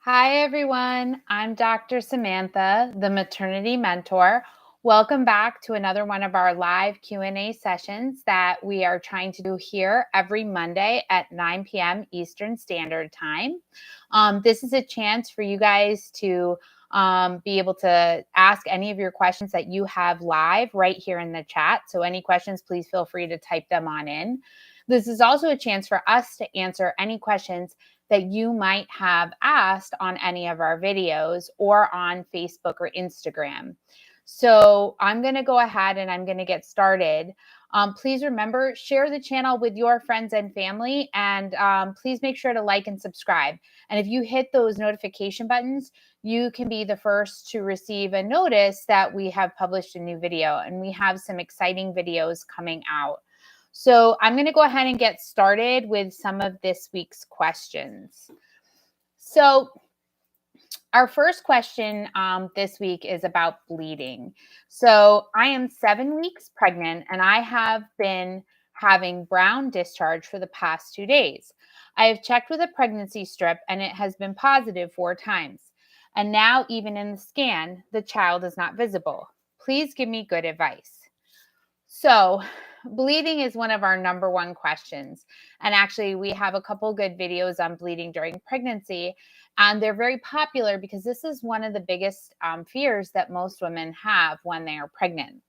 Hi, everyone. I'm Dr. Samantha, the maternity mentor. Welcome back to another one of our live Q&A sessions that we are trying to do here every Monday at 9 p.m. Eastern Standard Time. This is a chance for you guys to be able to ask any of your questions that you have live right here in the chat. So any questions, please feel free to type them on in. This is also a chance for us to answer any questions that you might have asked on any of our videos or on Facebook or Instagram. So I'm going to go ahead and I'm going to get started. Please remember, share the channel with your friends and family, and please make sure to like and subscribe. And if you hit those notification buttons, you can be the first to receive a notice that we have published a new video, and we have some exciting videos coming out. So I'm going to go ahead and get started with some of this week's questions. So our first question this week is about bleeding. So I am 7 weeks pregnant and I have been having brown discharge for the past 2 days. I have checked with a pregnancy strip and it has been positive 4 times. And now even in the scan, the child is not visible. Please give me good advice. So, bleeding is one of our number one questions. And actually, we have a couple good videos on bleeding during pregnancy. And they're very popular because this is one of the biggest fears that most women have when they are pregnant.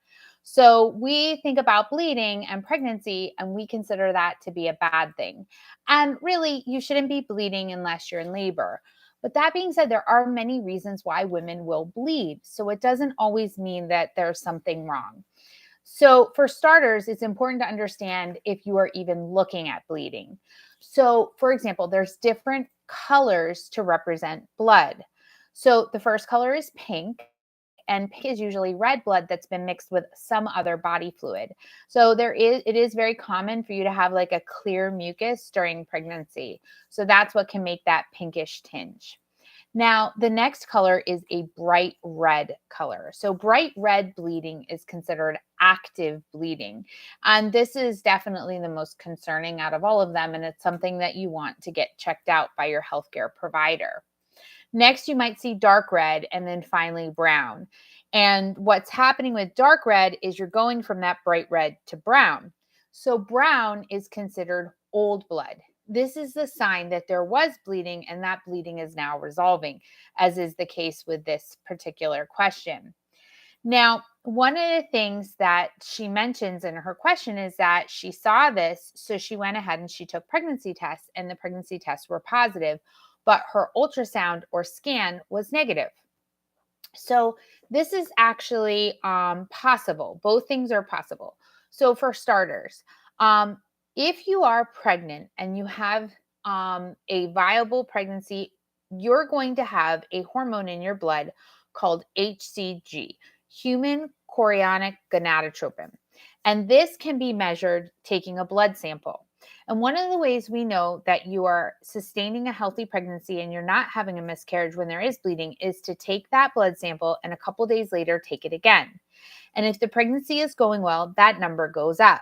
So, we think about bleeding and pregnancy, and we consider that to be a bad thing. And really, you shouldn't be bleeding unless you're in labor. But that being said, there are many reasons why women will bleed. So, it doesn't always mean that there's something wrong. So, for starters, it's important to understand if you are even looking at bleeding. So, for example, there's different colors to represent blood. So, the first color is pink, and pink is usually red blood that's been mixed with some other body fluid. So, it is very common for you to have like a clear mucus during pregnancy. So, that's what can make that pinkish tinge. Now, the next color is a bright red color. So, bright red bleeding is considered active bleeding. And this is definitely the most concerning out of all of them. And it's something that you want to get checked out by your healthcare provider. Next, you might see dark red and then finally brown. And what's happening with dark red is you're going from that bright red to brown. So, brown is considered old blood. This is the sign that there was bleeding and that bleeding is now resolving, as is the case with this particular question. Now, one of the things that she mentions in her question is that she saw this, so she went ahead and she took pregnancy tests, and the pregnancy tests were positive, but her ultrasound or scan was negative. So this is actually possible. Both things are possible. So for starters, if you are pregnant and you have a viable pregnancy, you're going to have a hormone in your blood called HCG, human chorionic gonadotropin. And this can be measured taking a blood sample. And one of the ways we know that you are sustaining a healthy pregnancy and you're not having a miscarriage when there is bleeding is to take that blood sample and a couple days later take it again. And if the pregnancy is going well, that number goes up.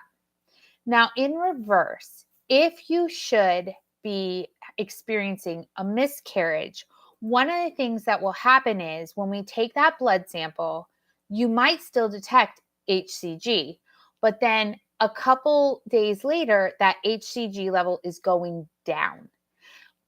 Now, in reverse, if you should be experiencing a miscarriage, one of the things that will happen is when we take that blood sample, you might still detect HCG, but then a couple days later, that HCG level is going down.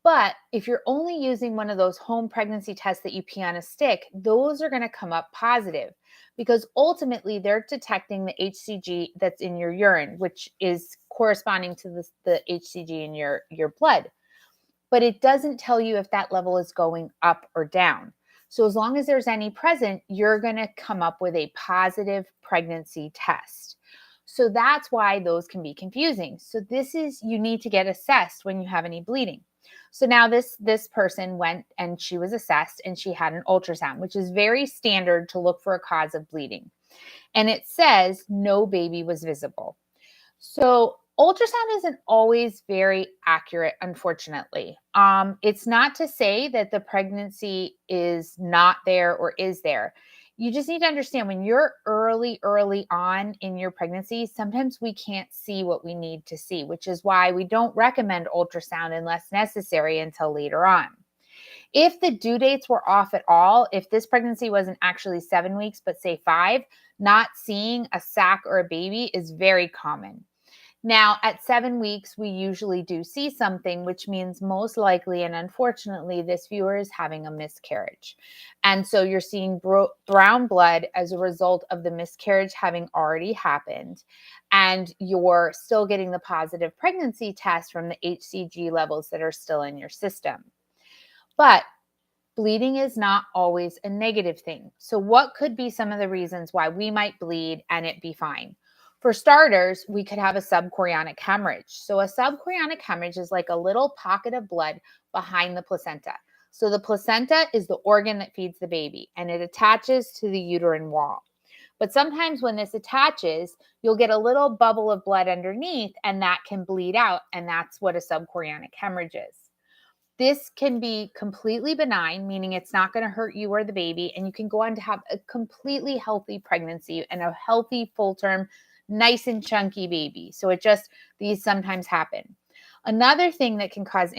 But if you're only using one of those home pregnancy tests that you pee on a stick, those are going to come up positive because ultimately they're detecting the HCG that's in your urine, which is corresponding to the HCG in your blood. But it doesn't tell you if that level is going up or down. So as long as there's any present, you're going to come up with a positive pregnancy test. So that's why those can be confusing. So you need to get assessed when you have any bleeding. So now this person went and she was assessed and she had an ultrasound, which is very standard to look for a cause of bleeding. And it says no baby was visible. So ultrasound isn't always very accurate, unfortunately. It's not to say that the pregnancy is not there or is there. You just need to understand when you're early on in your pregnancy, sometimes we can't see what we need to see, which is why we don't recommend ultrasound unless necessary until later on. If the due dates were off at all, if this pregnancy wasn't actually 7 weeks, but say 5, not seeing a sac or a baby is very common. Now, at 7 weeks, we usually do see something, which means most likely and unfortunately, this viewer is having a miscarriage. And so you're seeing brown blood as a result of the miscarriage having already happened. And you're still getting the positive pregnancy test from the HCG levels that are still in your system. But bleeding is not always a negative thing. So, what could be some of the reasons why we might bleed and it be fine? For starters, we could have a subchorionic hemorrhage. So, a subchorionic hemorrhage is like a little pocket of blood behind the placenta. So, the placenta is the organ that feeds the baby and it attaches to the uterine wall. But sometimes when this attaches, you'll get a little bubble of blood underneath and that can bleed out. And that's what a subchorionic hemorrhage is. This can be completely benign, meaning it's not going to hurt you or the baby, and you can go on to have a completely healthy pregnancy and a healthy full-term, nice and chunky baby. So these sometimes happen. Another thing that can cause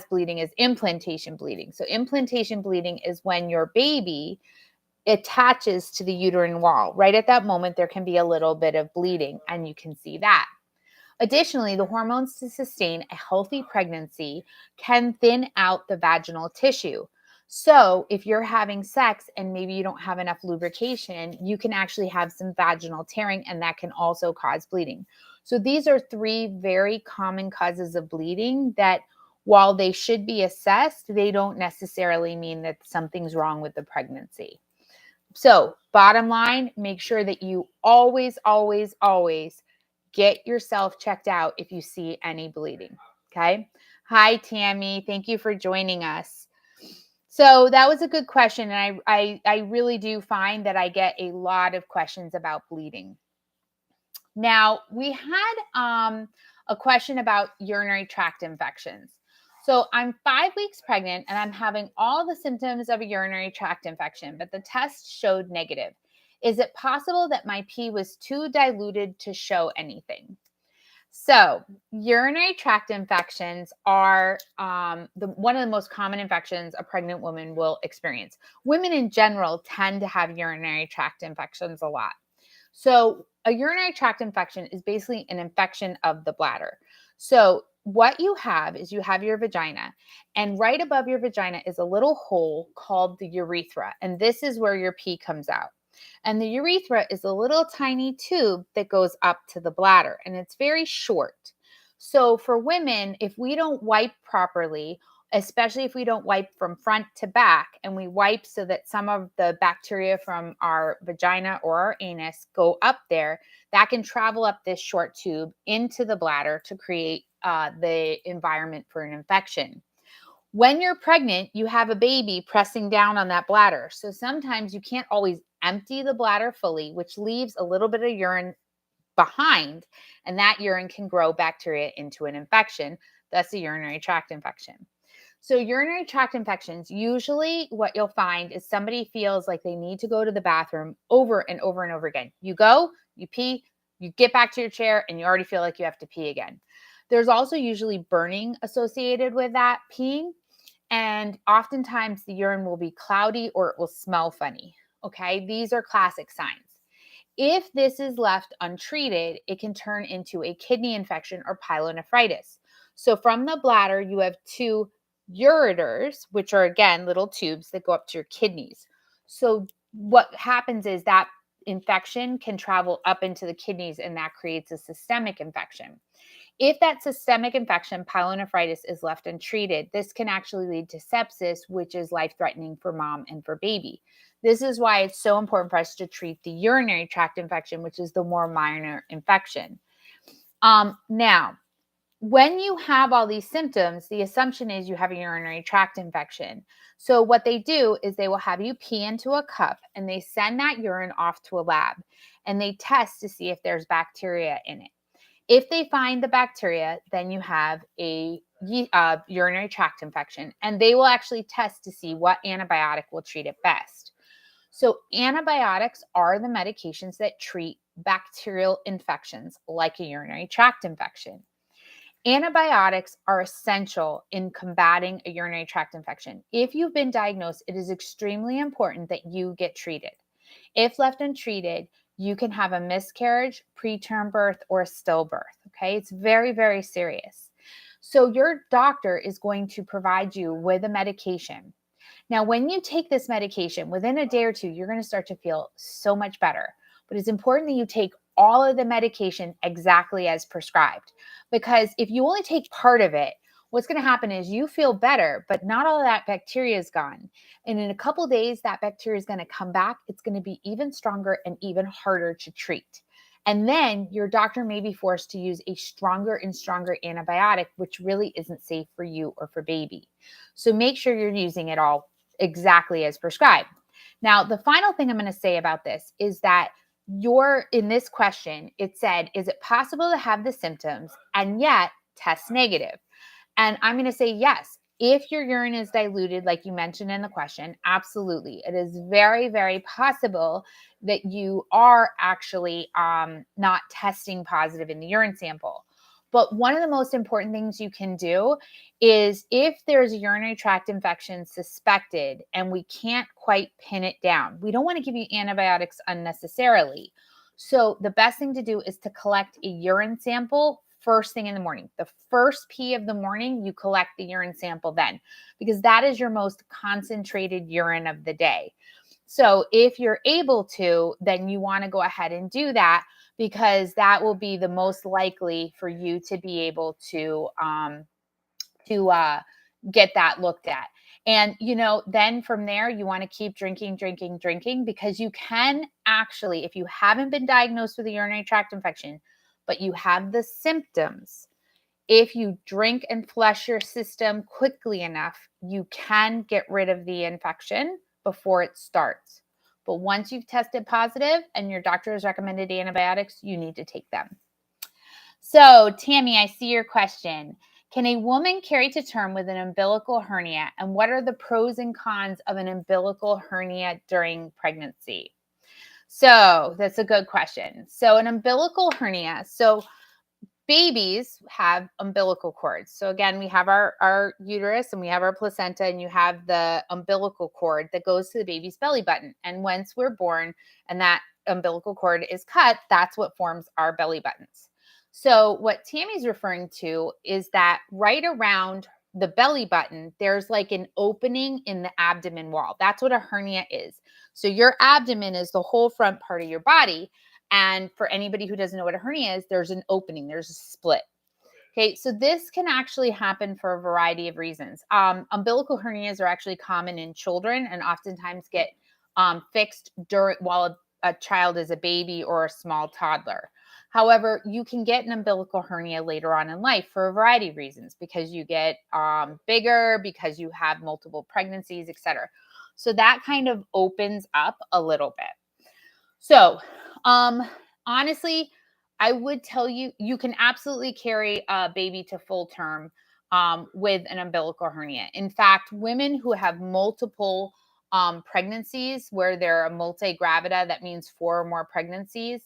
bleeding is implantation bleeding. So implantation bleeding is when your baby attaches to the uterine wall. Right at that moment, there can be a little bit of bleeding, and you can see that. Additionally, the hormones to sustain a healthy pregnancy can thin out the vaginal tissue. So if you're having sex and maybe you don't have enough lubrication, you can actually have some vaginal tearing, and that can also cause bleeding. So these are 3 very common causes of bleeding that, while they should be assessed, they don't necessarily mean that something's wrong with the pregnancy. So bottom line, make sure that you always, always, always get yourself checked out if you see any bleeding. Okay. Hi, Tammy. Thank you for joining us. So that was a good question. And I really do find that I get a lot of questions about bleeding. Now, we had a question about urinary tract infections. So I'm 5 weeks pregnant and I'm having all the symptoms of a urinary tract infection, but the test showed negative. Is it possible that my pee was too diluted to show anything? So, urinary tract infections are one of the most common infections a pregnant woman will experience. Women in general tend to have urinary tract infections a lot. So, a urinary tract infection is basically an infection of the bladder. So, what you have is you have your vagina, and right above your vagina is a little hole called the urethra, and this is where your pee comes out. And the urethra is a little tiny tube that goes up to the bladder, and it's very short. So, for women, if we don't wipe properly, especially if we don't wipe from front to back, and we wipe so that some of the bacteria from our vagina or our anus go up there, that can travel up this short tube into the bladder to create the environment for an infection. When you're pregnant, you have a baby pressing down on that bladder. So sometimes you can't always empty the bladder fully, which leaves a little bit of urine behind, and that urine can grow bacteria into an infection, thus a urinary tract infection. So urinary tract infections, usually what you'll find is somebody feels like they need to go to the bathroom over and over and over again. You go, you pee, you get back to your chair, and you already feel like you have to pee again. There's also usually burning associated with that peeing, and oftentimes the urine will be cloudy or it will smell funny. Okay, these are classic signs. If this is left untreated, it can turn into a kidney infection or pyelonephritis. So from the bladder, you have 2 ureters, which are again little tubes that go up to your kidneys. So what happens is that infection can travel up into the kidneys, and that creates a systemic infection. If that systemic infection, pyelonephritis, is left untreated, this can actually lead to sepsis, which is life-threatening for mom and for baby. This is why it's so important for us to treat the urinary tract infection, which is the more minor infection. Now, when you have all these symptoms, the assumption is you have a urinary tract infection. So what they do is they will have you pee into a cup, and they send that urine off to a lab, and they test to see if there's bacteria in it. If they find the bacteria, then you have a urinary tract infection, and they will actually test to see what antibiotic will treat it best. So antibiotics are the medications that treat bacterial infections like a urinary tract infection. Antibiotics are essential in combating a urinary tract infection. If you've been diagnosed, it is extremely important that you get treated. If left untreated, you can have a miscarriage, preterm birth, or a stillbirth. Okay, it's very, very serious. So, your doctor is going to provide you with a medication. Now, when you take this medication, within a day or two, you're going to start to feel so much better. But it's important that you take all of the medication exactly as prescribed. Because if you only take part of it, what's going to happen is you feel better, but not all of that bacteria is gone. And in a couple of days, that bacteria is going to come back. It's going to be even stronger and even harder to treat. And then your doctor may be forced to use a stronger and stronger antibiotic, which really isn't safe for you or for baby. So make sure you're using it all exactly as prescribed. Now, the final thing I'm going to say about this is that in this question, it said, is it possible to have the symptoms and yet test negative? And I'm going to say yes. If your urine is diluted, like you mentioned in the question, absolutely. It is very, very possible that you are actually not testing positive in the urine sample. But one of the most important things you can do is if there's a urinary tract infection suspected and we can't quite pin it down, we don't want to give you antibiotics unnecessarily. So the best thing to do is to collect a urine sample first thing in the morning. The first pee of the morning, you collect the urine sample then, because that is your most concentrated urine of the day. So if you're able to, then you want to go ahead and do that, because that will be the most likely for you to be able to get that looked at. And, then from there, you want to keep drinking, because you can actually, if you haven't been diagnosed with a urinary tract infection, but you have the symptoms, if you drink and flush your system quickly enough, you can get rid of the infection before it starts. But once you've tested positive and your doctor has recommended antibiotics, you need to take them. So, Tammy, I see your question. Can a woman carry to term with an umbilical hernia? And what are the pros and cons of an umbilical hernia during pregnancy? So, that's a good question. So, an umbilical hernia. So, babies have umbilical cords. So again, we have our uterus and we have our placenta, and you have the umbilical cord that goes to the baby's belly button. And once we're born and that umbilical cord is cut, that's what forms our belly buttons. So what Tammy's referring to is that right around the belly button, there's like an opening in the abdomen wall. That's what a hernia is. So your abdomen is the whole front part of your body. And for anybody who doesn't know what a hernia is, there's an opening, there's a split. Okay, so this can actually happen for a variety of reasons. Umbilical hernias are actually common in children and oftentimes get fixed while a child is a baby or a small toddler. However, you can get an umbilical hernia later on in life for a variety of reasons, because you get bigger, because you have multiple pregnancies, etc. So that kind of opens up a little bit. So, honestly, I would tell you, you can absolutely carry a baby to full term with an umbilical hernia. In fact, women who have multiple pregnancies, where they're a multigravida, that means 4 or more pregnancies,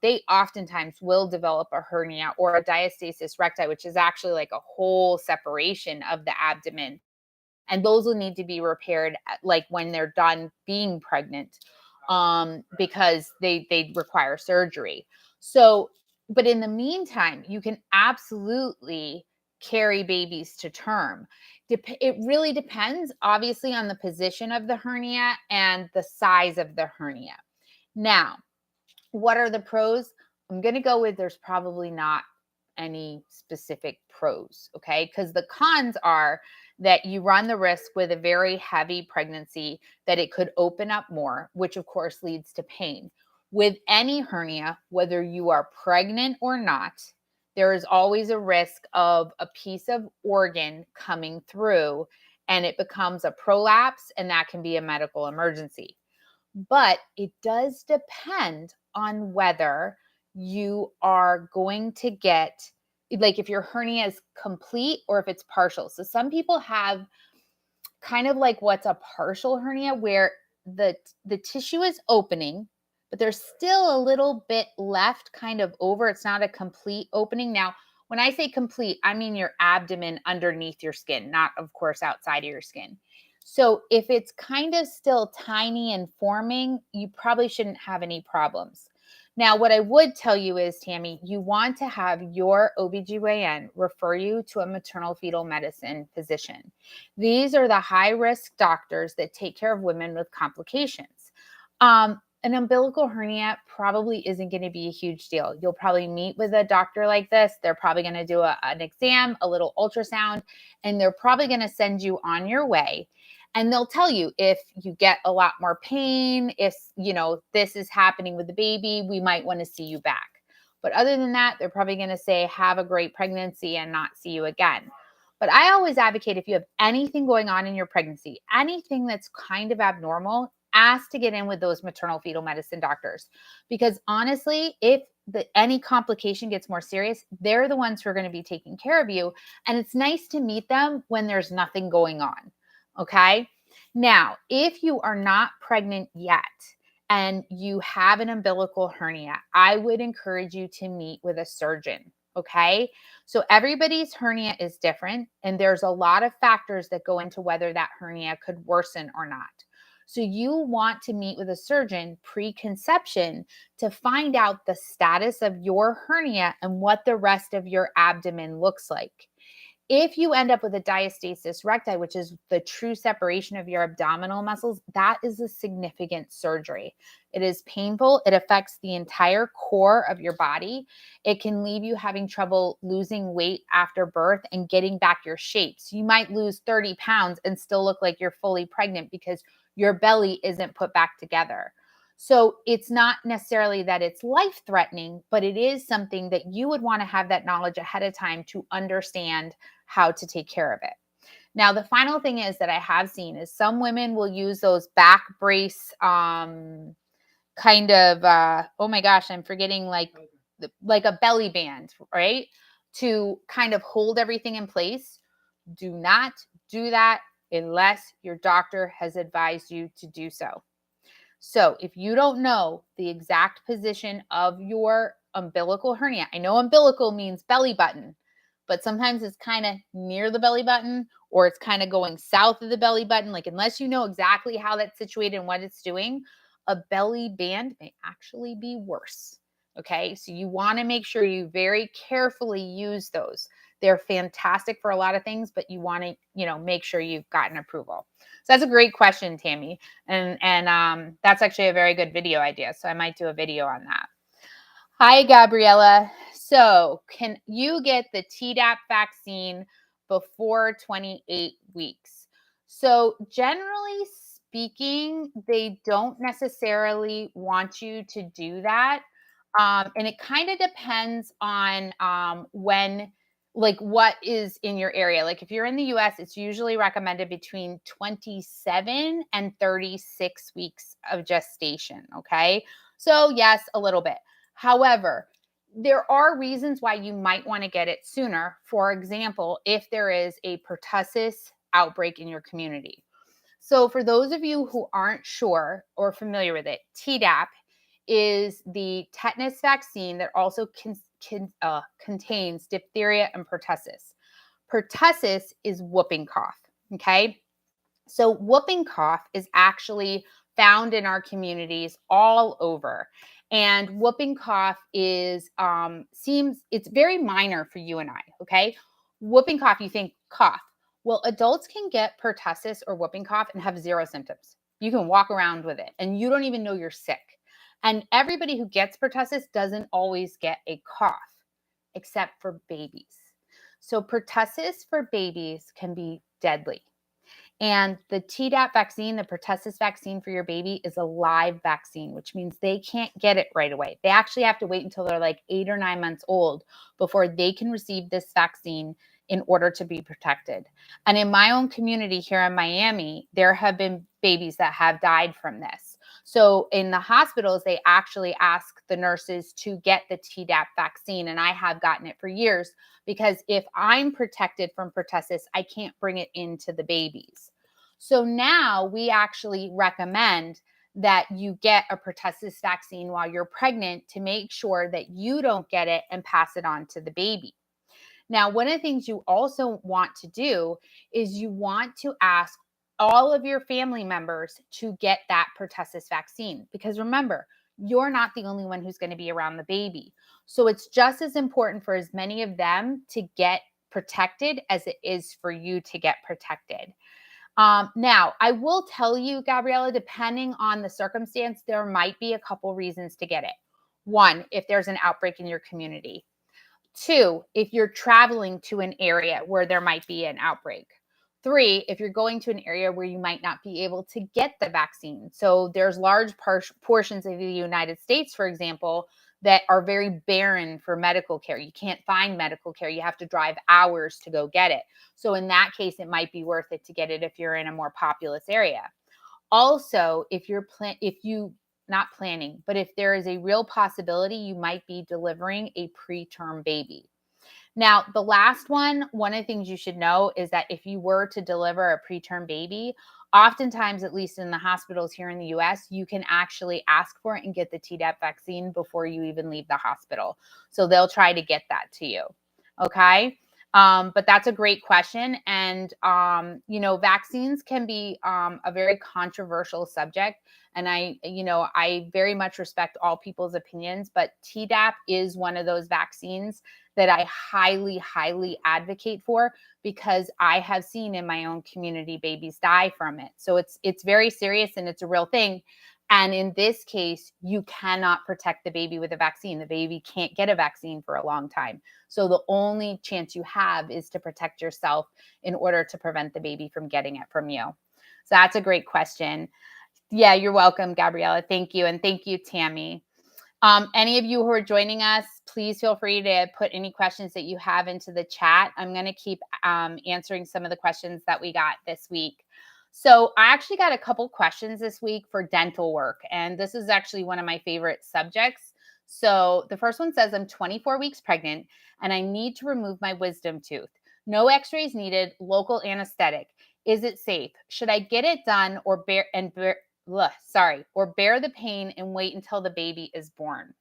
they oftentimes will develop a hernia or a diastasis recti, which is actually like a whole separation of the abdomen. And those will need to be repaired like when they're done being pregnant, because they require surgery. So, but in the meantime, you can absolutely carry babies to term. It really depends, obviously, on the position of the hernia and the size of the hernia. Now, what are the pros? I'm going to go with there's probably not any specific pros, okay? Because the cons are that you run the risk with a very heavy pregnancy that it could open up more, which of course leads to pain. With any hernia, whether you are pregnant or not, there is always a risk of a piece of organ coming through and it becomes a prolapse, and that can be a medical emergency. But it does depend on whether you are going to get, like, if your hernia is complete or if it's partial. So some people have kind of like what's a partial hernia, where the tissue is opening, but there's still a little bit left kind of over. It's not a complete opening. Now, When I say complete, I mean your abdomen underneath your skin, not, of course, outside of your skin. So if it's kind of still tiny and forming, you probably shouldn't have any problems. Now, what I would tell you is, Tammy, you want to have your OBGYN refer you to a maternal fetal medicine physician. These are the high risk doctors that take care of women with complications. An umbilical hernia probably isn't going to be a huge deal. You'll probably meet with a doctor like this. They're probably going to do an exam, a little ultrasound, and they're probably going to send you on your way. And they'll tell you if you get a lot more pain, if, this is happening with the baby, we might want to see you back. But other than that, they're probably going to say, have a great pregnancy and not see you again. But I always advocate, if you have anything going on in your pregnancy, anything that's kind of abnormal, ask to get in with those maternal fetal medicine doctors. Because honestly, if any complication gets more serious, they're the ones who are going to be taking care of you. And it's nice to meet them when there's nothing going on. Okay. Now, if you are not pregnant yet and you have an umbilical hernia, I would encourage you to meet with a surgeon. Okay. So everybody's hernia is different, and there's a lot of factors that go into whether that hernia could worsen or not. So you want to meet with a surgeon pre-conception to find out the status of your hernia and what the rest of your abdomen looks like. If you end up with a diastasis recti, which is the true separation of your abdominal muscles, that is a significant surgery. It is painful. It affects the entire core of your body. It can leave you having trouble losing weight after birth and getting back your shape. So you might lose 30 pounds and still look like you're fully pregnant because your belly isn't put back together. So it's not necessarily that it's life-threatening, but it is something that you would want to have that knowledge ahead of time to understand how to take care of it. Now, the final thing is that I have seen is some women will use those back brace oh my gosh, I'm forgetting, like a belly band, right? To kind of hold everything in place. Do not do that unless your doctor has advised you to do so. So if you don't know the exact position of your umbilical hernia, I know umbilical means belly button, but sometimes it's kind of near the belly button, or it's kind of going south of the belly button. Like, unless you know exactly how that's situated and what it's doing, a belly band may actually be worse. Okay. So you want to make sure you very carefully use those. They're fantastic for a lot of things, but you want to, make sure you've gotten approval. So that's a great question, Tammy. And that's actually a very good video idea. So I might do a video on that. Hi, Gabriella. So can you get the Tdap vaccine before 28 weeks? So generally speaking, they don't necessarily want you to do that. And it kind of depends on what is in your area. Like, if you're in the US, it's usually recommended between 27 and 36 weeks of gestation. Okay. So yes, a little bit. However, there are reasons why you might want to get it sooner. For example, if there is a pertussis outbreak in your community. So for those of you who aren't sure or familiar with it, Tdap is the tetanus vaccine that also contains diphtheria and pertussis. Pertussis is whooping cough. Okay. So whooping cough is actually found in our communities all over. And whooping cough is it's very minor for you and I. Okay. Whooping cough, you think cough. Well, adults can get pertussis or whooping cough and have zero symptoms. You can walk around with it and you don't even know you're sick. And everybody who gets pertussis doesn't always get a cough, except for babies. So pertussis for babies can be deadly. And the Tdap vaccine, the pertussis vaccine for your baby, is a live vaccine, which means they can't get it right away. They actually have to wait until they're like 8 or 9 months old before they can receive this vaccine in order to be protected. And in my own community here in Miami, there have been babies that have died from this. So in the hospitals, they actually ask the nurses to get the Tdap vaccine. And I have gotten it for years, because if I'm protected from pertussis, I can't bring it into the babies. So now we actually recommend that you get a pertussis vaccine while you're pregnant to make sure that you don't get it and pass it on to the baby. Now, one of the things you also want to do is you want to ask all of your family members to get that pertussis vaccine, because remember, you're not the only one who's going to be around the baby. So it's just as important for as many of them to get protected as it is for you to get protected. Now, I will tell you, Gabriella, depending on the circumstance, there might be a couple reasons to get it. One, if there's an outbreak in your community. Two, if you're traveling to an area where there might be an outbreak. Three, if you're going to an area where you might not be able to get the vaccine. So there's large portions of the United States, for example, that are very barren for medical care. You can't find medical care. You have to drive hours to go get it. So in that case, it might be worth it to get it if you're in a more populous area. Also, if not planning, but if there is a real possibility you might be delivering a preterm baby. Now, the last one of the things you should know is that if you were to deliver a preterm baby, oftentimes, at least in the hospitals here in the US, you can actually ask for it and get the Tdap vaccine before you even leave the hospital. So they'll try to get that to you. Okay. But that's a great question. And, vaccines can be a very controversial subject. And I very much respect all people's opinions, but Tdap is one of those vaccines that I highly, highly advocate for, because I have seen in my own community babies die from it. So it's very serious and it's a real thing. And in this case, you cannot protect the baby with a vaccine. The baby can't get a vaccine for a long time. So the only chance you have is to protect yourself in order to prevent the baby from getting it from you. So that's a great question. Yeah, you're welcome, Gabriella. Thank you. And thank you, Tammy. Any of you who are joining us, please feel free to put any questions that you have into the chat. I'm going to keep answering some of the questions that we got this week. So I actually got a couple questions this week for dental work, and this is actually one of my favorite subjects. So the first one says, I'm 24 weeks pregnant and I need to remove my wisdom tooth. No x-rays needed, local anesthetic. Is it safe? Should I get it done or bear the pain and wait until the baby is born?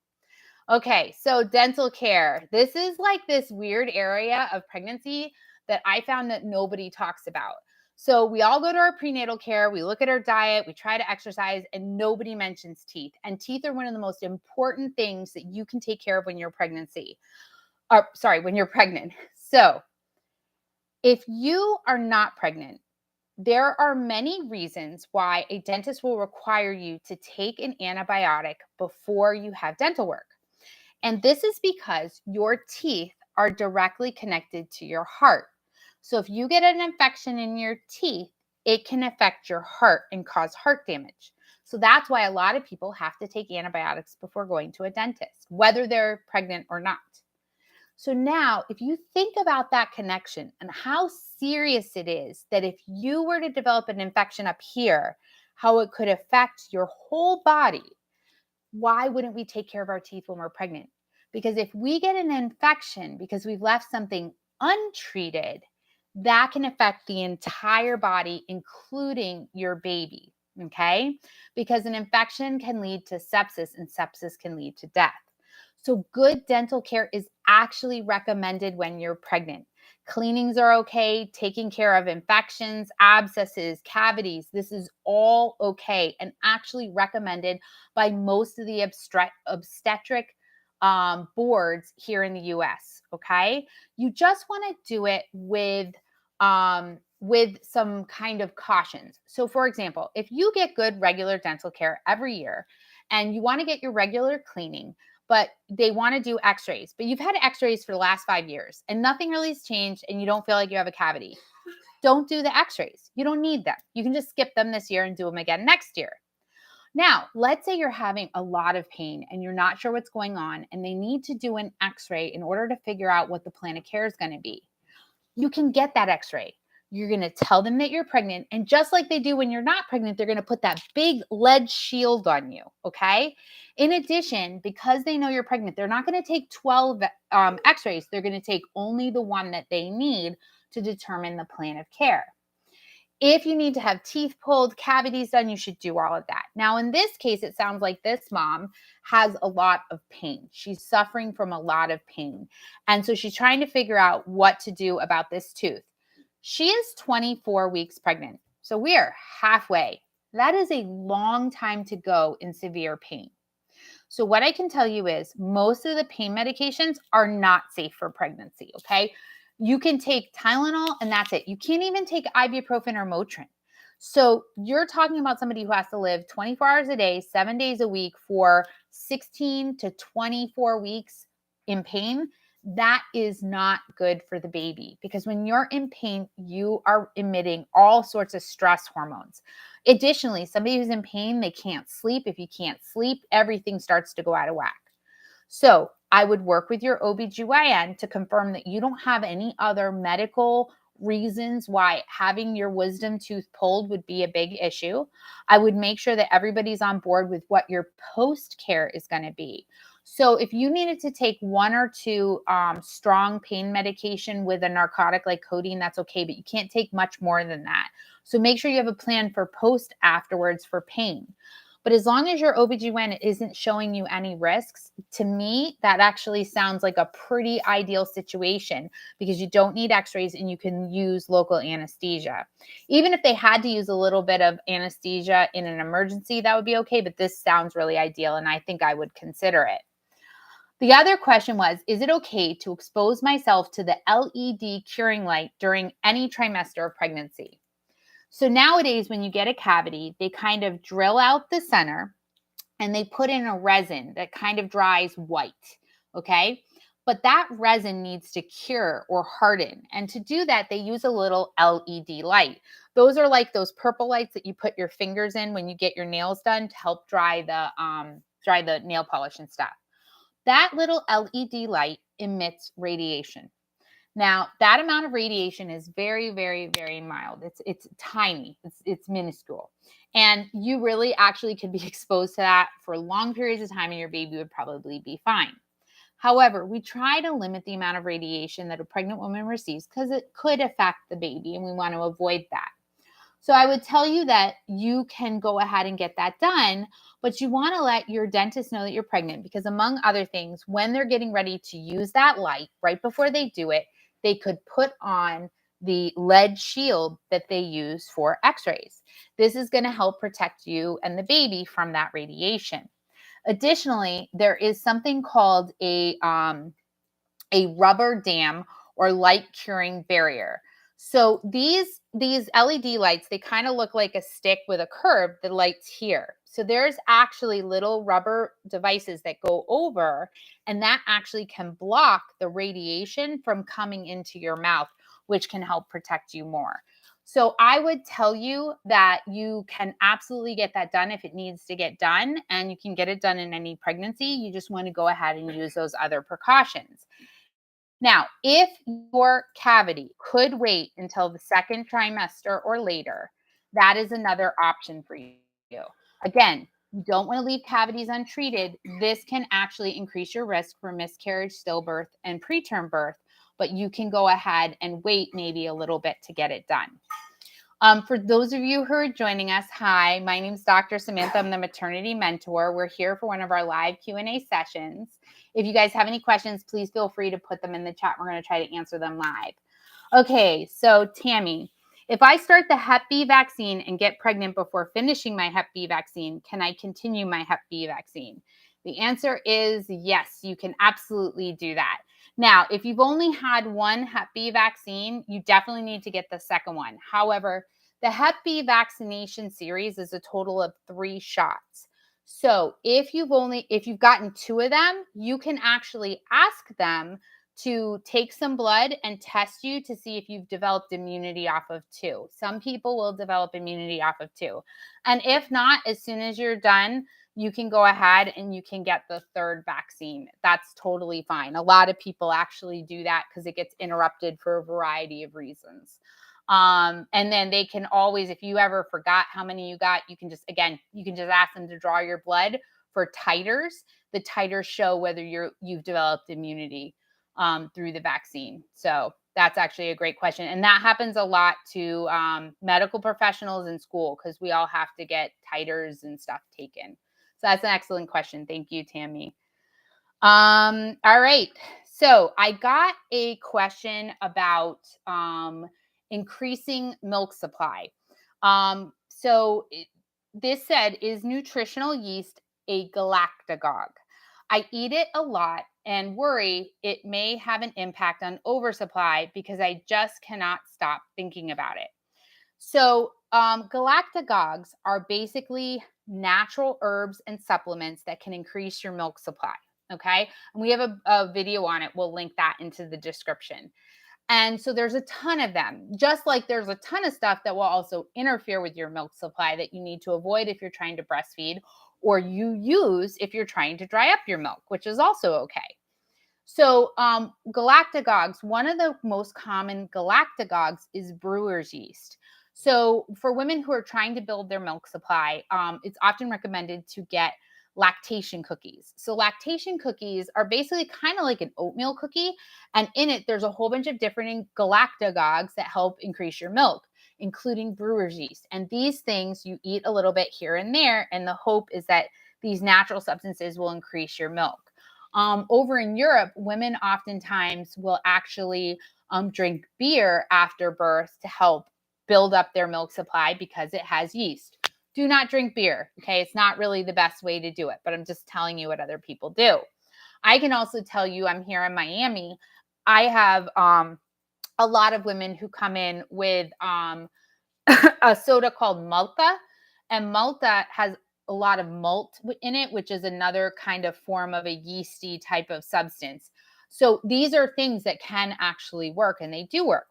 Okay, so dental care. This is like this weird area of pregnancy that I found that nobody talks about. So we all go to our prenatal care, we look at our diet, we try to exercise, and nobody mentions teeth. And teeth are one of the most important things that you can take care of when you're pregnant. So if you are not pregnant, there are many reasons why a dentist will require you to take an antibiotic before you have dental work. And this is because your teeth are directly connected to your heart. So if you get an infection in your teeth, it can affect your heart and cause heart damage. So that's why a lot of people have to take antibiotics before going to a dentist, whether they're pregnant or not. So now, if you think about that connection and how serious it is that if you were to develop an infection up here, how it could affect your whole body, why wouldn't we take care of our teeth when we're pregnant? Because if we get an infection because we've left something untreated, that can affect the entire body, including your baby. Okay? Because an infection can lead to sepsis, and sepsis can lead to death. So good dental care is actually recommended when you're pregnant. Cleanings are okay, taking care of infections, abscesses, cavities. This is all okay and actually recommended by most of the obstetric boards here in the US. Okay. You just want to do it with some kind of cautions. So for example, if you get good regular dental care every year and you want to get your regular cleaning, but they want to do x-rays, but you've had x-rays for the last 5 years and nothing really has changed and you don't feel like you have a cavity, don't do the x-rays. You don't need them. You can just skip them this year and do them again next year. Now, let's say you're having a lot of pain and you're not sure what's going on and they need to do an x-ray in order to figure out what the plan of care is going to be. You can get that x-ray. You're going to tell them that you're pregnant. And just like they do when you're not pregnant, they're going to put that big lead shield on you. Okay. In addition, because they know you're pregnant, they're not going to take 12 x-rays. They're going to take only the one that they need to determine the plan of care. If you need to have teeth pulled, cavities done, you should do all of that. Now, in this case, it sounds like this mom has a lot of pain. She's suffering from a lot of pain. And so she's trying to figure out what to do about this tooth. She is 24 weeks pregnant. So we are halfway. That is a long time to go in severe pain. So what I can tell you is most of the pain medications are not safe for pregnancy, okay? You can take Tylenol and that's it. You can't even take ibuprofen or Motrin. So you're talking about somebody who has to live 24 hours a day, 7 days a week for 16 to 24 weeks in pain. That is not good for the baby because when you're in pain, you are emitting all sorts of stress hormones. Additionally, somebody who's in pain, they can't sleep. If you can't sleep, everything starts to go out of whack. So I would work with your OBGYN to confirm that you don't have any other medical reasons why having your wisdom tooth pulled would be a big issue. I would make sure that everybody's on board with what your post care is going to be. So if you needed to take 1 or 2 strong pain medication with a narcotic like codeine, that's okay, but you can't take much more than that. So make sure you have a plan for post afterwards for pain. But as long as your OBGYN isn't showing you any risks, to me, that actually sounds like a pretty ideal situation because you don't need x-rays and you can use local anesthesia. Even if they had to use a little bit of anesthesia in an emergency, that would be okay. But this sounds really ideal and I think I would consider it. The other question was, is it okay to expose myself to the LED curing light during any trimester of pregnancy? So nowadays, when you get a cavity, they kind of drill out the center and they put in a resin that kind of dries white, okay? But that resin needs to cure or harden. And to do that, they use a little LED light. Those are like those purple lights that you put your fingers in when you get your nails done to help dry the nail polish and stuff. That little LED light emits radiation. Now, that amount of radiation is very, very, very mild. It's tiny. It's minuscule. And you really actually could be exposed to that for long periods of time and your baby would probably be fine. However, we try to limit the amount of radiation that a pregnant woman receives because it could affect the baby and we want to avoid that. So I would tell you that you can go ahead and get that done, but you want to let your dentist know that you're pregnant because among other things, when they're getting ready to use that light right before they do it, they could put on the lead shield that they use for x-rays. This is going to help protect you and the baby from that radiation. Additionally, there is something called a rubber dam or light curing barrier. So these LED lights, they kind of look like a stick with a curb that lights here. So there's actually little rubber devices that go over and that actually can block the radiation from coming into your mouth, which can help protect you more. So I would tell you that you can absolutely get that done if it needs to get done, and you can get it done in any pregnancy. You just want to go ahead and use those other precautions. Now, if your cavity could wait until the second trimester or later, that is another option for you. Again, you don't want to leave cavities untreated. This can actually increase your risk for miscarriage, stillbirth, and preterm birth, but you can go ahead and wait maybe a little bit to get it done. For those of you who are joining us, hi, my name is Dr. Samantha. I'm the maternity mentor. We're here for one of our live Q&A sessions. If you guys have any questions, please feel free to put them in the chat. We're going to try to answer them live. Okay, so Tammy, if I start the Hep B vaccine and get pregnant before finishing my Hep B vaccine, can I continue my Hep B vaccine? The answer is yes, you can absolutely do that. Now, if you've only had one Hep B vaccine, you definitely need to get the second one. However, the Hep B vaccination series is a total of 3 shots. So if you've gotten 2 of them, you can actually ask them to take some blood and test you to see if you've developed immunity off of 2. Some people will develop immunity off of 2. And if not, as soon as you're done, you can go ahead and you can get the 3rd vaccine. That's totally fine. A lot of people actually do that because it gets interrupted for a variety of reasons. And then they can always, if you ever forgot how many you got, you can just ask them to draw your blood for titers. The titers show whether you've developed immunity through the vaccine. So That's actually a great question. And that happens a lot to medical professionals in school because we all have to get titers and stuff taken. So that's an excellent question. Thank you, Tammy. All right. So I got a question about increasing milk supply. This said, is nutritional yeast a galactagogue? I eat it a lot and worry it may have an impact on oversupply because I just cannot stop thinking about it. Galactagogues are basically natural herbs and supplements that can increase your milk supply. Okay. And we have a video on it. We'll link that into the description. And so there's a ton of them, just like there's a ton of stuff that will also interfere with your milk supply that you need to avoid if you're trying to breastfeed or you use if you're trying to dry up your milk, which is also okay. Galactagogues, one of the most common galactagogues is brewer's yeast. So for women who are trying to build their milk supply, it's often recommended to get lactation cookies. So lactation cookies are basically kind of like an oatmeal cookie. And in it, there's a whole bunch of different galactagogues that help increase your milk, including brewer's yeast. And these things you eat a little bit here and there. And the hope is that these natural substances will increase your milk. Over in Europe, women oftentimes will actually drink beer after birth to help build up their milk supply because it has yeast. Do not drink beer. Okay. It's not really the best way to do it, but I'm just telling you what other people do. I can also tell you, I'm here in Miami. I have a lot of women who come in with a soda called Malta, and Malta has a lot of malt in it, which is another kind of form of a yeasty type of substance. So these are things that can actually work, and they do work.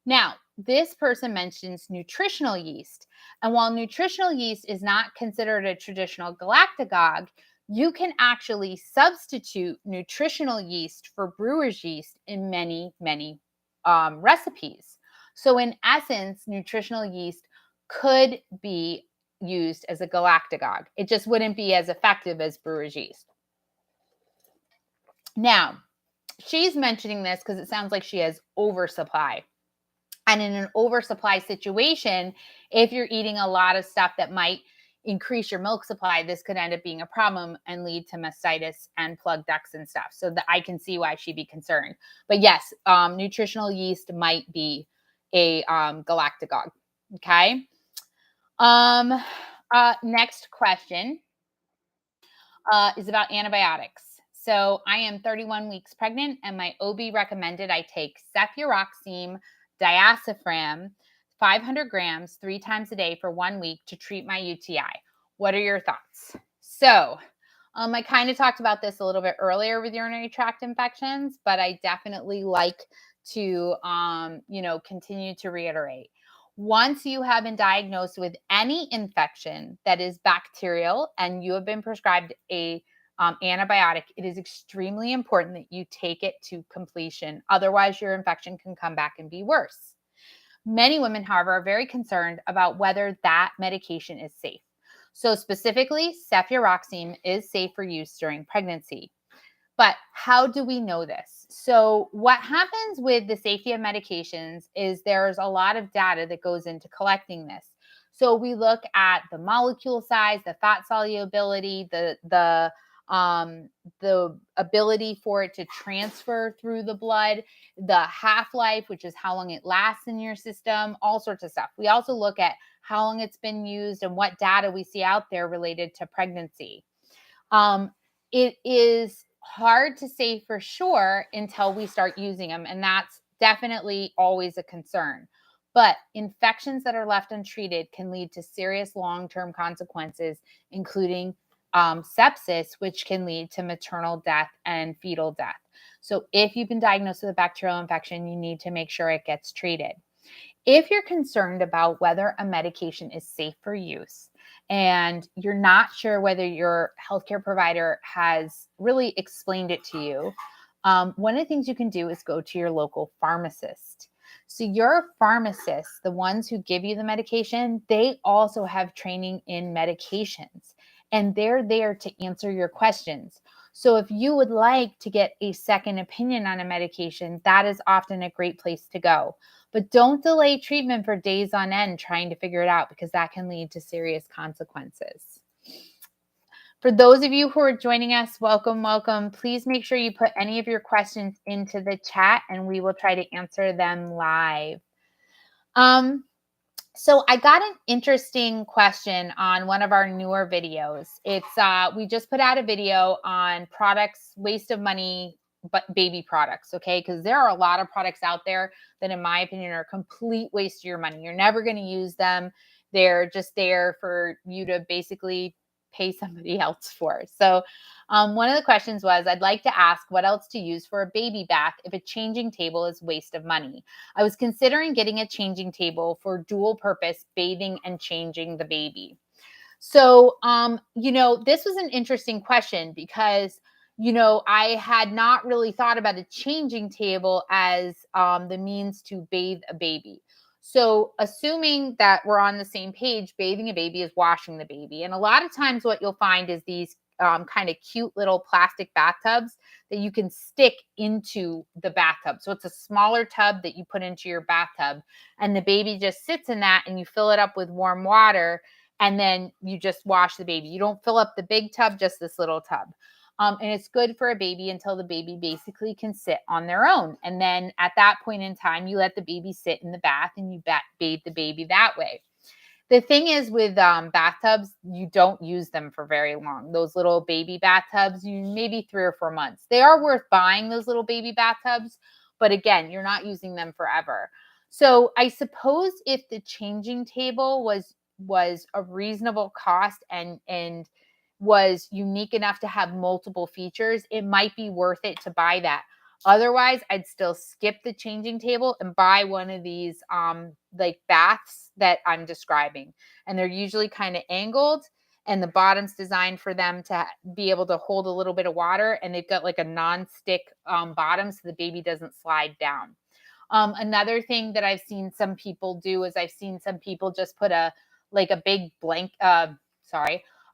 Now, this person mentions nutritional yeast. And while nutritional yeast is not considered a traditional galactagogue, you can actually substitute nutritional yeast for brewer's yeast in many, many recipes. So in essence, nutritional yeast could be used as a galactagogue. It just wouldn't be as effective as brewer's yeast. Now, she's mentioning this because it sounds like she has oversupply. And in an oversupply situation, if you're eating a lot of stuff that might increase your milk supply, this could end up being a problem and lead to mastitis and plugged ducts and stuff. So that I can see why she'd be concerned. But yes, nutritional yeast might be a galactagogue. Okay. Next question is about antibiotics. So I am 31 weeks pregnant and my OB recommended I take cefuroxime diazepam, 500 grams 3 times a day for 1 week to treat my UTI. What are your thoughts? So I kind of talked about this a little bit earlier with urinary tract infections, but I definitely like to, continue to reiterate. Once you have been diagnosed with any infection that is bacterial and you have been prescribed a antibiotic, it is extremely important that you take it to completion. Otherwise, your infection can come back and be worse. Many women, however, are very concerned about whether that medication is safe. So specifically, cefuroxime is safe for use during pregnancy. But how do we know this? So what happens with the safety of medications is there's a lot of data that goes into collecting this. So we look at the molecule size, the fat solubility, the ability for it to transfer through the blood, the half-life, which is how long it lasts in your system, all sorts of stuff. We also look at how long it's been used and what data we see out there related to pregnancy. It is hard to say for sure until we start using them, and that's definitely always a concern. But infections that are left untreated can lead to serious long-term consequences, including sepsis, which can lead to maternal death and fetal death. So if you've been diagnosed with a bacterial infection, you need to make sure it gets treated. If you're concerned about whether a medication is safe for use and you're not sure whether your healthcare provider has really explained it to you, one of the things you can do is go to your local pharmacist. So your pharmacists, the ones who give you the medication, they also have training in medications, and they're there to answer your questions. So if you would like to get a second opinion on a medication, that is often a great place to go. But don't delay treatment for days on end trying to figure it out, because that can lead to serious consequences. For those of you who are joining us, welcome, welcome. Please make sure you put any of your questions into the chat and we will try to answer them live. So I got an interesting question on one of our newer videos. It's we just put out a video on products, waste of money, but baby products, okay? Because there are a lot of products out there that, in my opinion, are a complete waste of your money. You're never going to use them. They're just there for you to basically pay somebody else for. So one of the questions was, I'd like to ask what else to use for a baby bath if a changing table is waste of money. I was considering getting a changing table for dual purpose bathing and changing the baby. So, this was an interesting question because, I had not really thought about a changing table as the means to bathe a baby. So, assuming that we're on the same page, bathing a baby is washing the baby. And a lot of times, what you'll find is these kind of cute little plastic bathtubs that you can stick into the bathtub. So, it's a smaller tub that you put into your bathtub, and the baby just sits in that, and you fill it up with warm water. And then you just wash the baby. You don't fill up the big tub, just this little tub. And it's good for a baby until the baby basically can sit on their own. And then at that point in time, you let the baby sit in the bath and you bathe the baby that way. The thing is with bathtubs, you don't use them for very long. Those little baby bathtubs, maybe 3 or 4 months. They are worth buying, those little baby bathtubs. But again, you're not using them forever. So I suppose if the changing table was a reasonable cost and was unique enough to have multiple features, it might be worth it to buy that. Otherwise, I'd still skip the changing table and buy one of these like baths that I'm describing. And they're usually kind of angled, and the bottom's designed for them to be able to hold a little bit of water, and they've got like a non-stick bottom so the baby doesn't slide down. Another thing that I've seen some people do is I've seen some people just put a big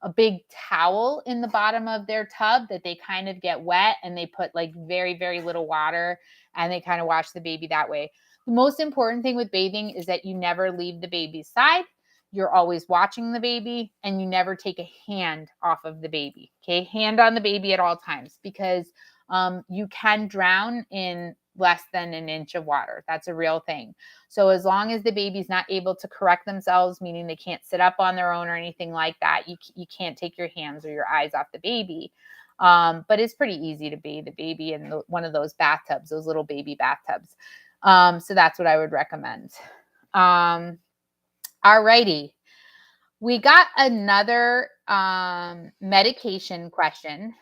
a big towel in the bottom of their tub that they kind of get wet, and they put like very, very little water, and they kind of wash the baby that way. The most important thing with bathing is that you never leave the baby's side. You're always watching the baby, and you never take a hand off of the baby. Okay. Hand on the baby at all times, because you can drown in less than an inch of water. That's a real thing. So as long as the baby's not able to correct themselves, meaning they can't sit up on their own or anything like that, you can't take your hands or your eyes off the baby. But it's pretty easy to bathe the baby in one of those bathtubs, those little baby bathtubs. So that's what I would recommend. All righty. We got another medication question.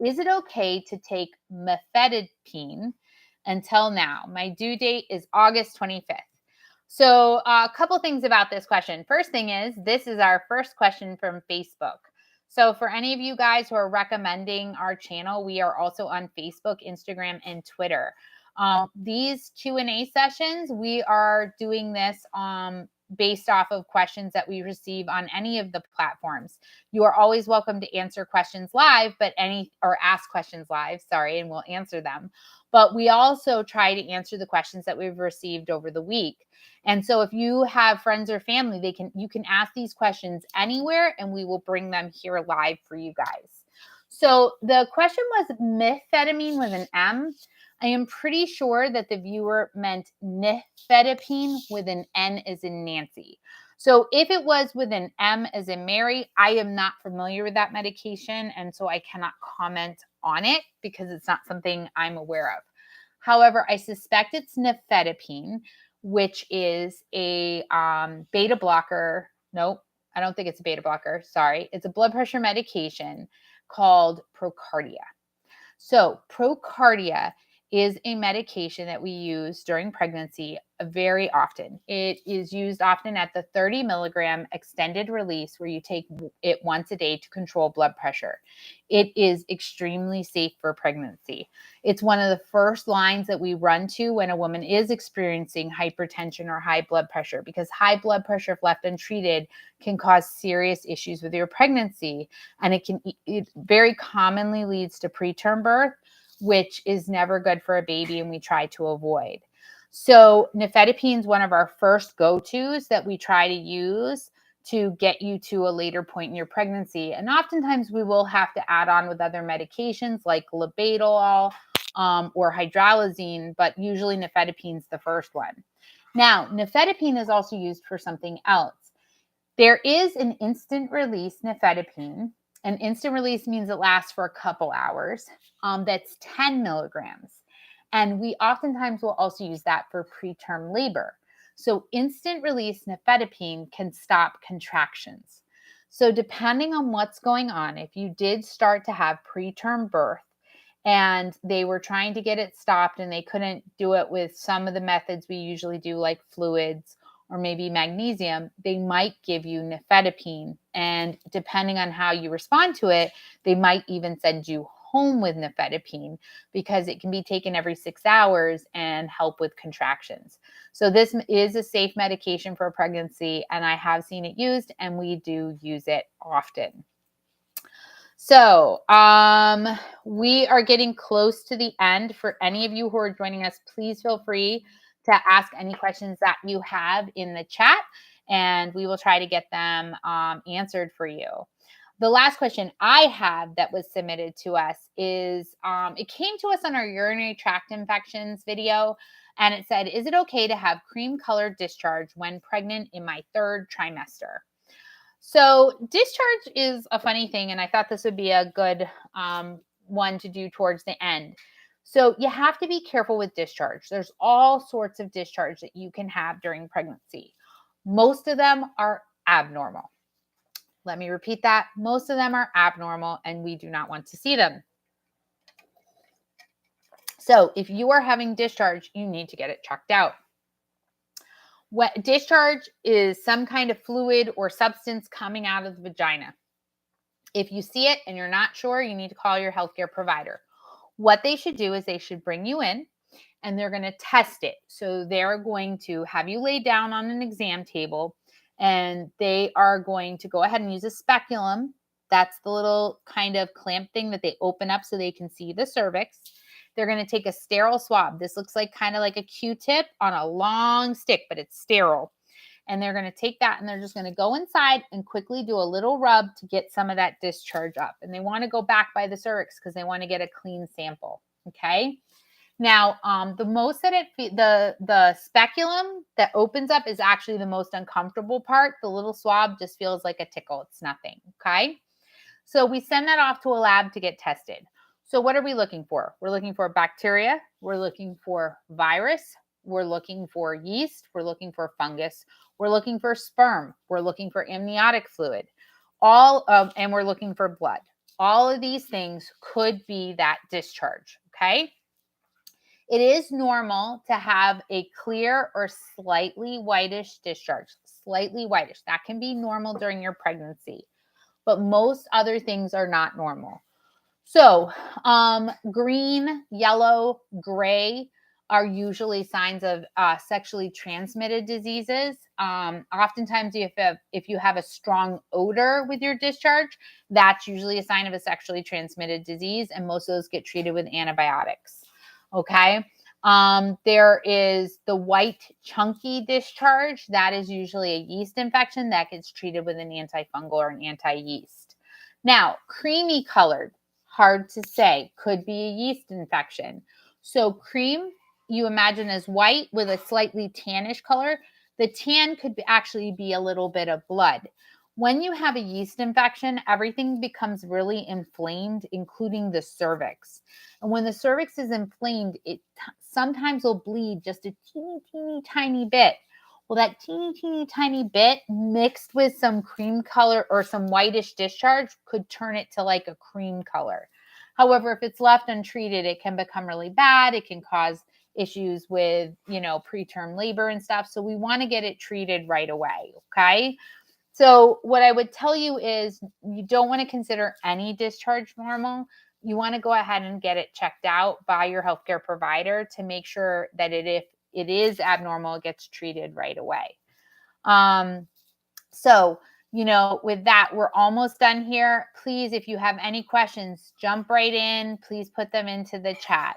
Is it okay to take methadone until now? My due date is August 25th. So a couple things about this question. First thing is, this is our first question from Facebook. So for any of you guys who are recommending our channel, we are also on Facebook, Instagram, and Twitter. These Q&A sessions, we are doing this based off of questions that we receive on any of the platforms. You are always welcome to answer questions live, or ask questions live, and we'll answer them. But we also try to answer the questions that we've received over the week. And so if you have friends or family, you can ask these questions anywhere, and we will bring them here live for you guys. So the question was methamphetamine with an M. I am pretty sure that the viewer meant nifedipine with an N as in Nancy. So if it was with an M as in Mary, I am not familiar with that medication, and so I cannot comment on it because it's not something I'm aware of. However, I suspect it's nifedipine, which is a beta blocker. Nope, I don't think it's a beta blocker. Sorry. It's a blood pressure medication called Procardia. So Procardia is a medication that we use during pregnancy very often. It is used often at the 30 milligram extended release where you take it once a day to control blood pressure. It is extremely safe for pregnancy. It's one of the first lines that we run to when a woman is experiencing hypertension or high blood pressure, because high blood pressure, if left untreated, can cause serious issues with your pregnancy. And it very commonly leads to preterm birth, which is never good for a baby, and we try to avoid. So nifedipine is one of our first go-tos that we try to use to get you to a later point in your pregnancy. And oftentimes we will have to add on with other medications like labetalol or hydralazine, but usually nifedipine is the first one. Now, nifedipine is also used for something else. There is an instant release nifedipine. An instant release means it lasts for a couple hours. That's 10 milligrams. And we oftentimes will also use that for preterm labor. So instant release nifedipine can stop contractions. So depending on what's going on, if you did start to have preterm birth and they were trying to get it stopped and they couldn't do it with some of the methods we usually do, like fluids or maybe magnesium, they might give you nifedipine. And depending on how you respond to it, they might even send you home with nifedipine because it can be taken every 6 hours and help with contractions. So this is a safe medication for pregnancy, and I have seen it used, and we do use it often. So we are getting close to the end. For any of you who are joining us, please feel free to ask any questions that you have in the chat, and we will try to get them answered for you. The last question I have that was submitted to us is, it came to us on our urinary tract infections video, and it said, is it okay to have cream-colored discharge when pregnant in my 3rd trimester? So discharge is a funny thing, and I thought this would be a good one to do towards the end. So you have to be careful with discharge. There's all sorts of discharge that you can have during pregnancy. Most of them are abnormal. Let me repeat that. Most of them are abnormal, and we do not want to see them. So if you are having discharge, you need to get it checked out. What discharge is some kind of fluid or substance coming out of the vagina. If you see it and you're not sure, you need to call your healthcare provider. What they should do is they should bring you in and they're going to test it. So they're going to have you lay down on an exam table, and they are going to go ahead and use a speculum. That's the little kind of clamp thing that they open up so they can see the cervix. They're going to take a sterile swab. This looks like kind of like a Q-tip on a long stick, but it's sterile. And they're going to take that and they're just going to go inside and quickly do a little rub to get some of that discharge up. And they want to go back by the cervix because they want to get a clean sample. Okay. Now, the most that the speculum that opens up is actually the most uncomfortable part. The little swab just feels like a tickle. It's nothing. Okay. So we send that off to a lab to get tested. So what are we looking for? We're looking for bacteria. We're looking for virus. We're looking for yeast. We're looking for fungus. We're looking for sperm. We're looking for amniotic fluid. And we're looking for blood. All of these things could be that discharge. Okay. It is normal to have a clear or slightly whitish discharge. Slightly whitish. That can be normal during your pregnancy. But most other things are not normal. So green, yellow, gray are usually signs of sexually transmitted diseases. Oftentimes, if you have a strong odor with your discharge, that's usually a sign of a sexually transmitted disease, and most of those get treated with antibiotics. Okay. There is the white chunky discharge. That is usually a yeast infection that gets treated with an antifungal or an anti-yeast. Now, creamy colored, hard to say, could be a yeast infection. So cream, you imagine as white with a slightly tannish color. The tan could actually be a little bit of blood. When you have a yeast infection, everything becomes really inflamed, including the cervix. And when the cervix is inflamed, it sometimes will bleed just a teeny tiny bit. Well, that teeny tiny bit mixed with some cream color or some whitish discharge could turn it to like a cream color. However, if it's left untreated, it can become really bad. It can cause issues with, preterm labor and stuff. So we want to get it treated right away. Okay. So what I would tell you is you don't want to consider any discharge normal. You want to go ahead and get it checked out by your healthcare provider to make sure that if it is abnormal, it gets treated right away. So, with that, we're almost done here. Please, if you have any questions, jump right in. Please put them into the chat.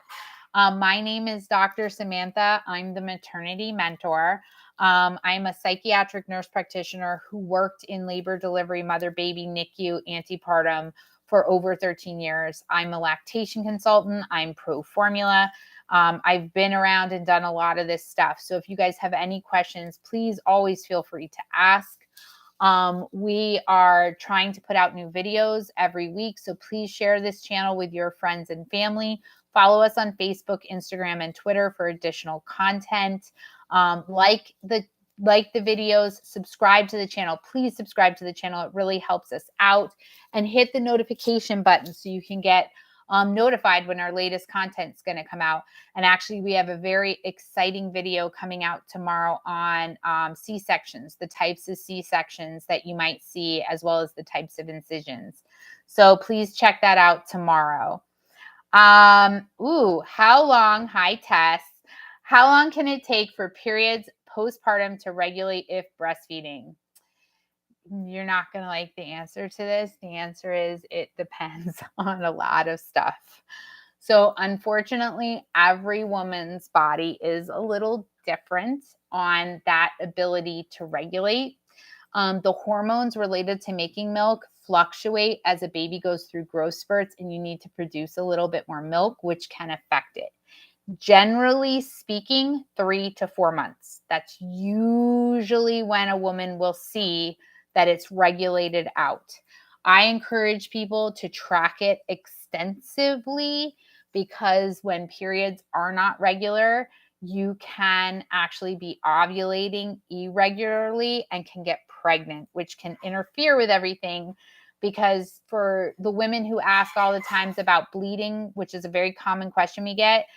My name is Dr. Samantha. I'm the maternity mentor. I'm a psychiatric nurse practitioner who worked in labor, delivery, mother, baby, NICU, antepartum for over 13 years. I'm a lactation consultant. I'm pro formula. I've been around and done a lot of this stuff. So if you guys have any questions, please always feel free to ask. We are trying to put out new videos every week. So please share this channel with your friends and family. Follow us on Facebook, Instagram, and Twitter for additional content. Like the videos, subscribe to the channel. Please subscribe to the channel. It really helps us out. And hit the notification button so you can get notified when our latest content is going to come out. And actually, we have a very exciting video coming out tomorrow on C-sections, the types of C-sections that you might see, as well as the types of incisions. So please check that out tomorrow. How long, hi Tess, how long can it take for periods postpartum to regulate if breastfeeding? You're not going to like the answer to this. The answer is it depends on a lot of stuff. So unfortunately, every woman's body is a little different on that ability to regulate. The hormones related to making milk fluctuate as a baby goes through growth spurts, and you need to produce a little bit more milk, which can affect it. Generally speaking, 3 to 4 months. That's usually when a woman will see that it's regulated out. I encourage people to track it extensively because when periods are not regular, you can actually be ovulating irregularly and can get pregnant, which can interfere with everything. Because for the women who ask all the times about bleeding, which is a very common question we get,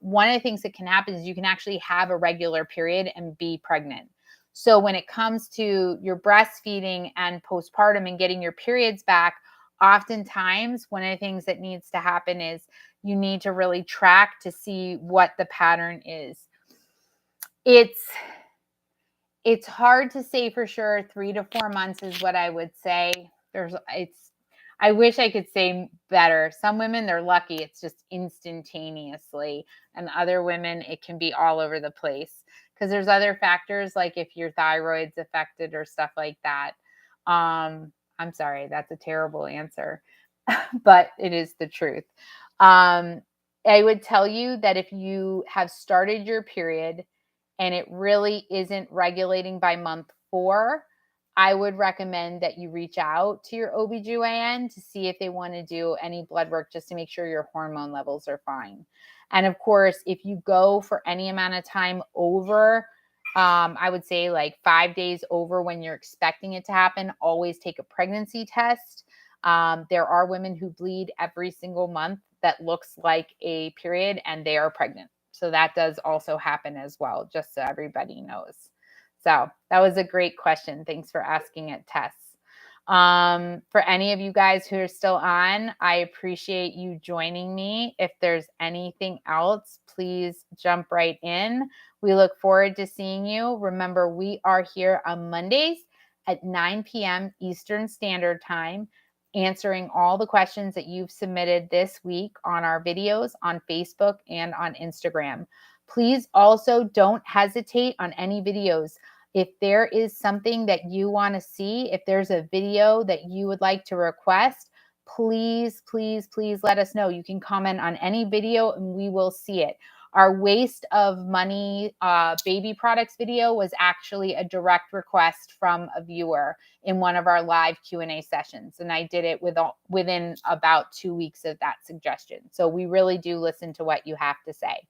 one of the things that can happen is you can actually have a regular period and be pregnant. So when it comes to your breastfeeding and postpartum and getting your periods back, oftentimes one of the things that needs to happen is you need to really track to see what the pattern is. It's hard to say for sure. 3 to 4 months is what I would say. I wish I could say better. Some women, they're lucky. It's just instantaneously. And other women, it can be all over the place. Because there's other factors, like if your thyroid's affected or stuff like that. I'm sorry, that's a terrible answer. But it is the truth. I would tell you that if you have started your period and it really isn't regulating by month 4, I would recommend that you reach out to your OBGYN to see if they want to do any blood work just to make sure your hormone levels are fine. And of course, if you go for any amount of time over, I would say like 5 days over when you're expecting it to happen, always take a pregnancy test. There are women who bleed every single month that looks like a period and they are pregnant. So that does also happen as well, just so everybody knows. So that was a great question. Thanks for asking it, Tess. For any of you guys who are still on, I appreciate you joining me. If there's anything else, please jump right in. We look forward to seeing you. Remember, we are here on Mondays at 9 p.m. Eastern Standard Time, answering all the questions that you've submitted this week on our videos on Facebook and on Instagram. Please also don't hesitate on any videos. If there is something that you want to see, if there's a video that you would like to request, please, please, please let us know. You can comment on any video and we will see it. Our waste of money baby products video was actually a direct request from a viewer in one of our live Q&A sessions. And I did it within about 2 weeks of that suggestion. So we really do listen to what you have to say.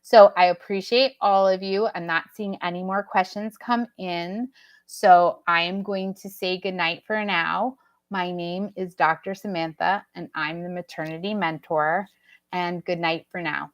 So I appreciate all of you. I'm not seeing any more questions come in. So I am going to say goodnight for now. My name is Dr. Samantha, and I'm the maternity mentor. And good night for now.